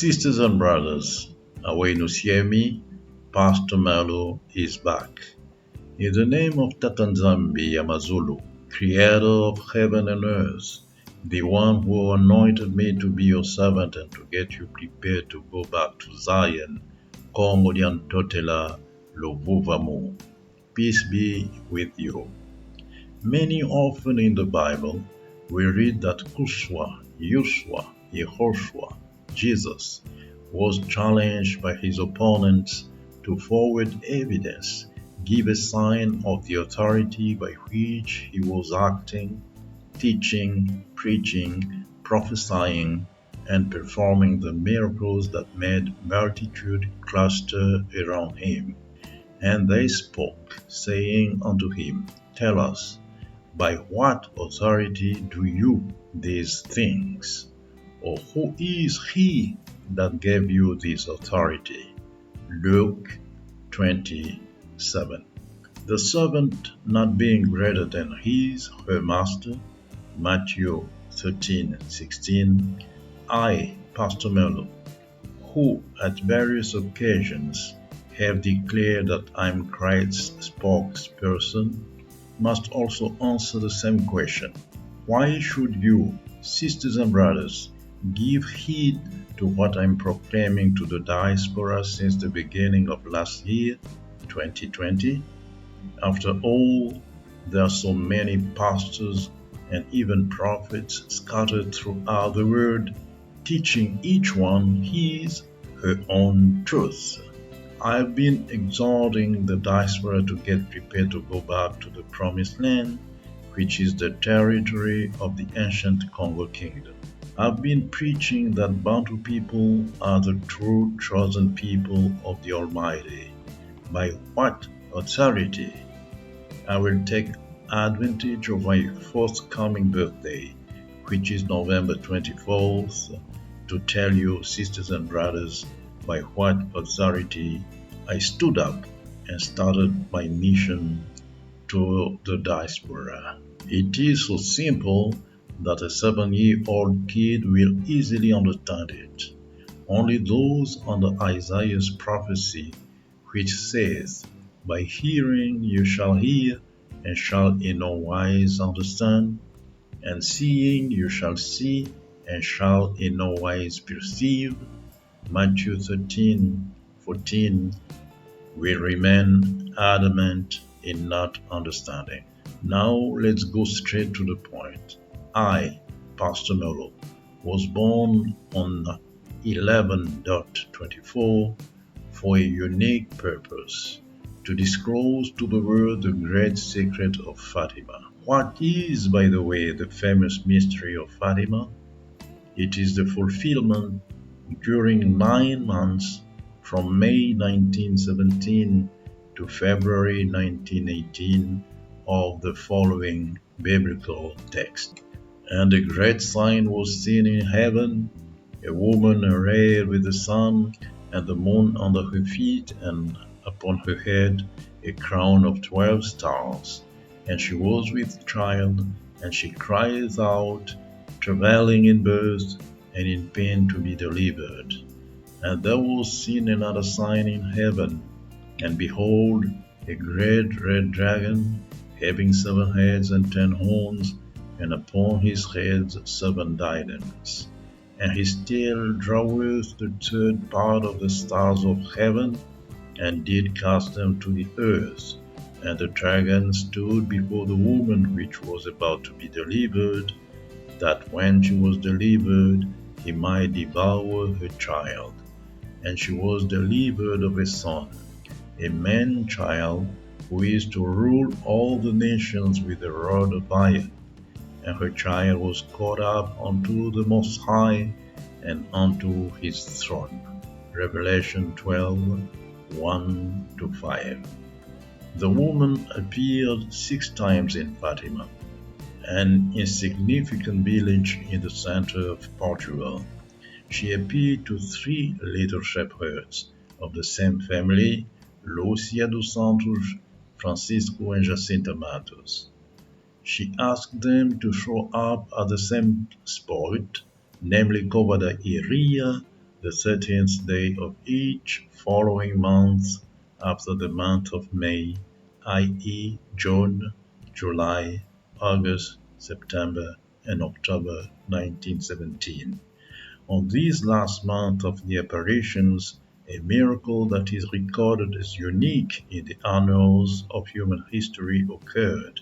Sisters and brothers, away no hear me, Pastor Melo is back. In the name of Tatanzambi Yamazulu, creator of heaven and earth, the one who anointed me to be your servant and to get you prepared to go back to Zion, Komodian Totela Lovuvamu. Peace be with you. Many often in the Bible, we read that Kushwa, Yuswa, Yehoshua, Jesus, was challenged by his opponents to forward evidence, give a sign of the authority by which he was acting, teaching, preaching, prophesying, and performing the miracles that made multitude cluster around him. And they spoke, saying unto him, Tell us, by what authority do you these things? Or who is he that gave you this authority? Luke 27. The servant not being greater than her master, Matthew 13:16. I, Pastor Melo, who at various occasions have declared that I'm Christ's spokesperson, must also answer the same question. Why should you, sisters and brothers, give heed to what I'm proclaiming to the Diaspora since the beginning of last year, 2020? After all, there are so many pastors and even prophets scattered throughout the world, teaching each one her own truth. I've been exhorting the Diaspora to get prepared to go back to the Promised Land, which is the territory of the ancient Congo Kingdom. I've been preaching that Bantu people are the true chosen people of the Almighty. By what authority? I will take advantage of my forthcoming birthday, which is November 24th, to tell you, sisters and brothers, by what authority I stood up and started my mission to the Diaspora. It is so simple that a 7-year-old kid will easily understand it. Only those under Isaiah's prophecy, which says, By hearing you shall hear, and shall in no wise understand, and seeing you shall see, and shall in no wise perceive, Matthew 13:14, will remain adamant in not understanding. Now let's go straight to the point. I, Pastor Melo, was born on 11/24 for a unique purpose, to disclose to the world the Great Secret of Fatima. What is, by the way, the famous Mystery of Fatima? It is the fulfillment during 9 months from May 1917 to February 1918 of the following biblical text. And a great sign was seen in heaven, a woman arrayed with the sun and the moon under her feet, and upon her head a crown of 12 stars. And she was with child, and she cried out, travailing in birth and in pain to be delivered. And there was seen another sign in heaven, and behold, a great red dragon, having 7 heads and 10 horns, and upon his heads 7 diadems. And his tail draweth the 3rd part of the stars of heaven, and did cast them to the earth. And the dragon stood before the woman which was about to be delivered, that when she was delivered, he might devour her child. And she was delivered of a son, a man-child, who is to rule all the nations with a rod of iron. And her child was caught up unto the Most High, and unto his throne. Revelation 12:1-5. The woman appeared 6 times in Fatima, an insignificant village in the center of Portugal. She appeared to 3 little shepherds of the same family, Lucia dos Santos, Francisco, and Jacinta Matos. She asked them to show up at the same spot, namely Cova da Iria, the 13th day of each following month after the month of May, i.e., June, July, August, September, and October 1917. On this last month of the apparitions, a miracle that is recorded as unique in the annals of human history occurred.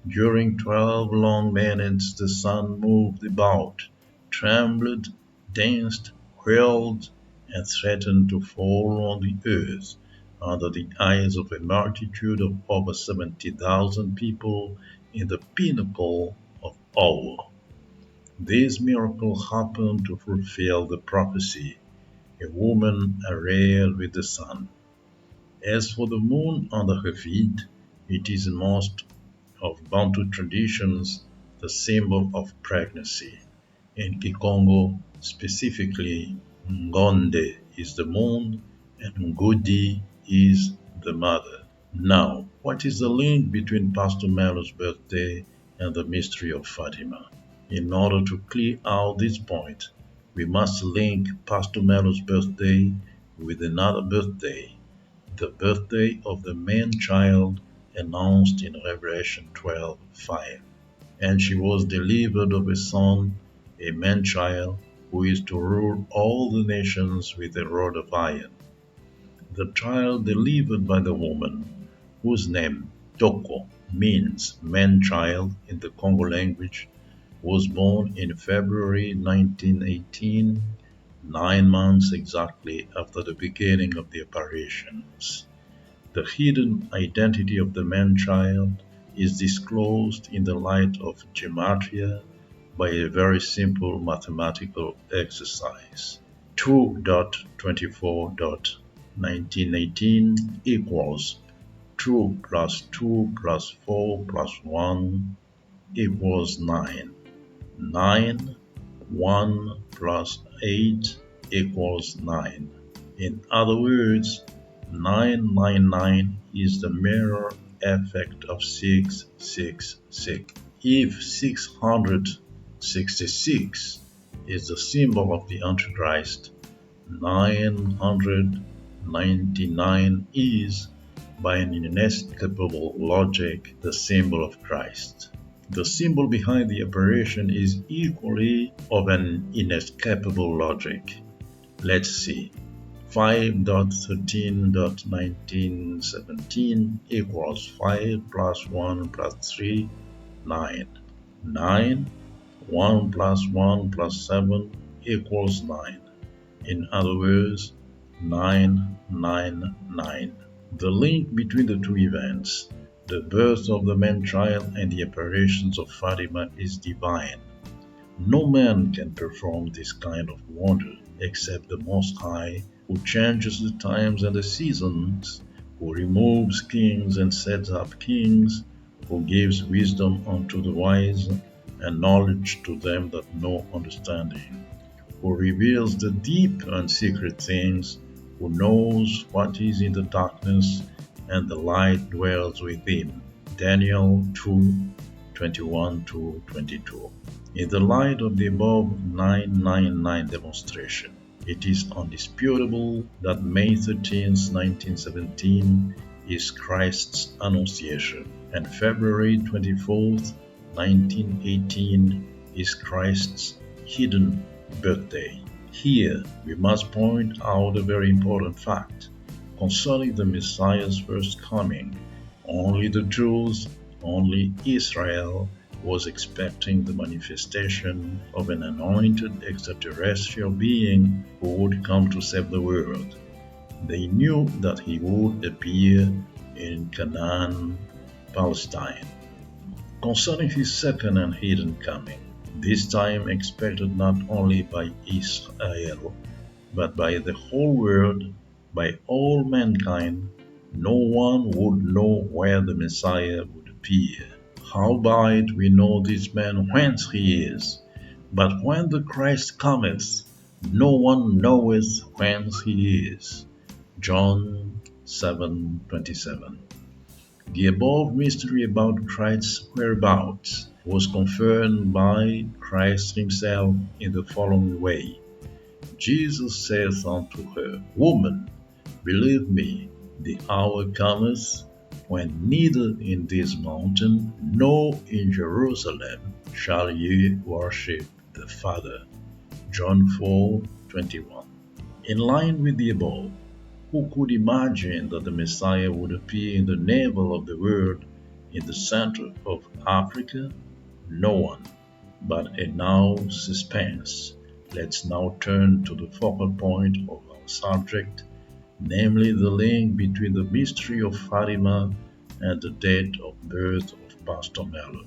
During 12 long minutes the sun moved about, trembled, danced, whirled, and threatened to fall on the earth under the eyes of a multitude of over 70,000 people in the pinnacle of awe. This miracle happened to fulfill the prophecy, a woman arrayed with the sun. As for the moon under her feet, it is in most of Bantu traditions the symbol of pregnancy. In Kikongo, specifically, Ngonde is the moon and Ngudi is the mother. Now, what is the link between Pastor Melo's birthday and the mystery of Fatima? In order to clear out this point, we must link Pastor Melo's birthday with another birthday, the birthday of the man-child announced in Revelation 12:5. And she was delivered of a son, a man-child, who is to rule all the nations with a rod of iron. The child delivered by the woman, whose name Toko means man-child in the Congo language, was born in February 1918, 9 months exactly after the beginning of the apparitions. The hidden identity of the man-child is disclosed in the light of Gematria by a very simple mathematical exercise. 2.24.1918 equals 2 plus 2 plus 4 plus 1 equals 9. 9, 1 plus 8 equals 9. In other words, 999 is the mirror effect of 666. If 666 is the symbol of the Antichrist, 999 is, by an inescapable logic, the symbol of Christ. The symbol behind the apparition is equally of an inescapable logic. Let's see. 5.13.1917 equals 5 plus 1 plus 3, 9. 9, 1 plus 1 plus 7 equals 9. In other words, 999. The link between the two events, the birth of the man-child and the apparitions of Fatima, is divine. No man can perform this kind of wonder except the Most High, who changes the times and the seasons, who removes kings and sets up kings, who gives wisdom unto the wise and knowledge to them that know understanding, who reveals the deep and secret things, who knows what is in the darkness, and the light dwells within. Daniel 2:21-22. In the light of the above 999 demonstration, it is undisputable that May 13, 1917 is Christ's Annunciation, and February 24, 1918 is Christ's hidden birthday. Here, we must point out a very important fact concerning the Messiah's first coming. Only the Jews, only Israel was expecting the manifestation of an anointed extraterrestrial being who would come to save the world. They knew that he would appear in Canaan, Palestine. Concerning his second and hidden coming, this time expected not only by Israel, but by the whole world, by all mankind, no one would know where the Messiah would appear. Howbeit we know this man whence he is, but when the Christ cometh, no one knoweth whence he is. John 7:27. The above mystery about Christ's whereabouts was confirmed by Christ himself in the following way. Jesus saith unto her, Woman, believe me, the hour cometh when neither in this mountain nor in Jerusalem shall ye worship the Father. John 4:21. In line with the above, who could imagine that the Messiah would appear in the navel of the world in the center of Africa? No one. But a now suspense. Let's now turn to the focal point of our subject, namely the link between the mystery of Fatima and the date of birth of Pastor Melo.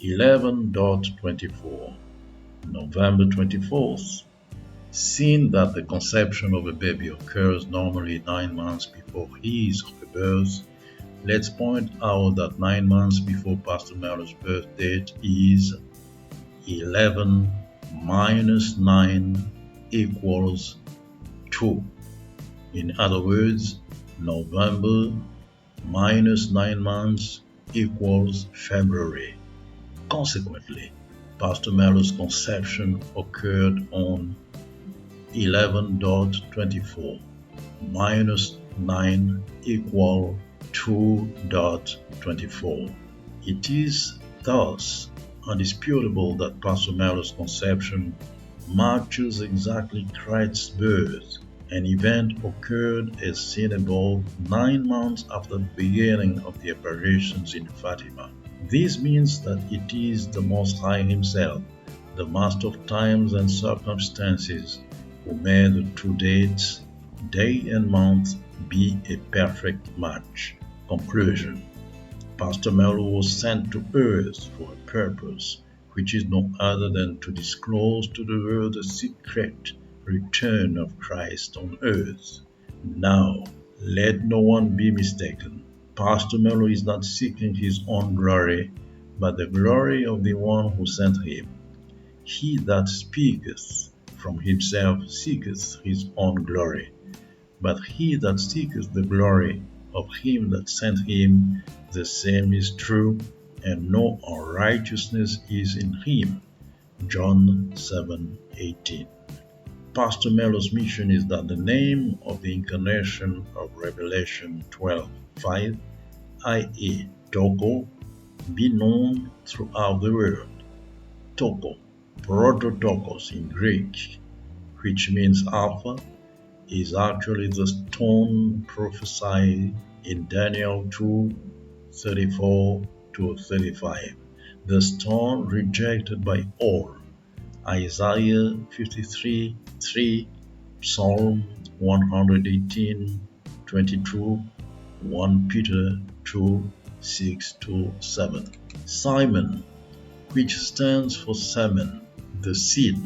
11.24 November 24th. Seeing that the conception of a baby occurs normally 9 months before his birth, let's point out that 9 months before Pastor Melo's birth date is 11 minus 9 equals 2. In other words, November minus 9 months equals February. Consequently, Pastor Melo's conception occurred on 11.24 minus 9 equal 2.24. It is thus undisputable that Pastor Melo's conception matches exactly Christ's birth. An event occurred as seen above 9 months after the beginning of the apparitions in Fatima. This means that it is the Most High Himself, the Master of times and circumstances, who made the two dates, day and month, be a perfect match. Conclusion. Pastor Melo was sent to earth for a purpose, which is no other than to disclose to the world the secret return of Christ on earth. Now, let no one be mistaken. Pastor Melo is not seeking his own glory, but the glory of the one who sent him. He that speaketh from himself seeketh his own glory, but he that seeketh the glory of him that sent him, the same is true, and no unrighteousness is in him. John 7:18. Pastor Melo's mission is that the name of the incarnation of Revelation 12:5, i.e. Togo, be known throughout the world. Togo, Prototokos in Greek, which means Alpha, is actually the stone prophesied in Daniel 2:34-35, the stone rejected by all, Isaiah 53:3, Psalm 118:22, 1 Peter 2:6-7. Simon, which stands for semen, the seed.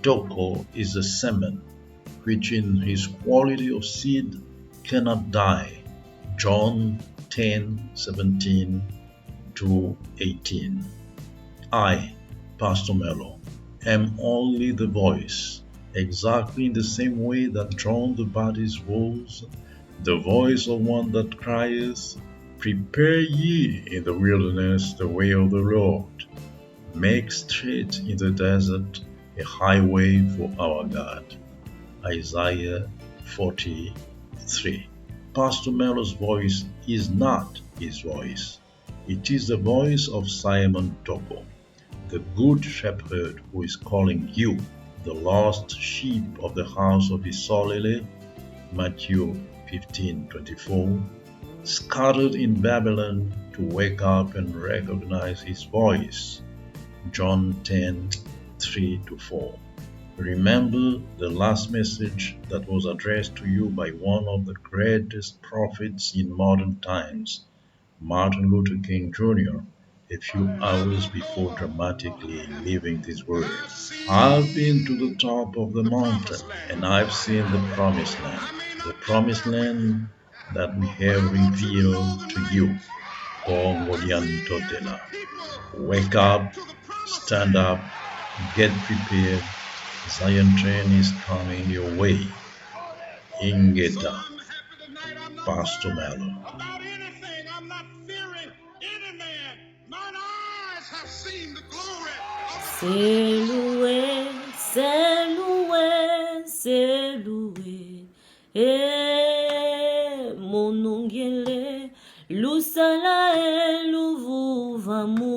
Toko is the semen, which in his quality of seed cannot die. John 10:17-18. I, Pastor Melo, am only the voice, exactly in the same way that John the Baptist was, the voice of one that crieth, Prepare ye in the wilderness the way of the Lord. Make straight in the desert a highway for our God. Isaiah 43. Pastor Melo's voice is not his voice. It is the voice of Simon Toko, the good shepherd who is calling you, the lost sheep of the house of Isolele, Matthew 15:24, scattered in Babylon, to wake up and recognize his voice. John 10:3-4. Remember the last message that was addressed to you by one of the greatest prophets in modern times, Martin Luther King Jr., a few hours before dramatically leaving this world. I've been to the top of the mountain and I've seen the promised land, the promised land that we have revealed to you. Pongodian Totela. Wake up, stand up, get prepared. Zion train is coming your way. Ingeta, Pastor Melo. About anything, I'm not fearing any man. Mine eyes have seen the glory of monongele lusala eluvuvamu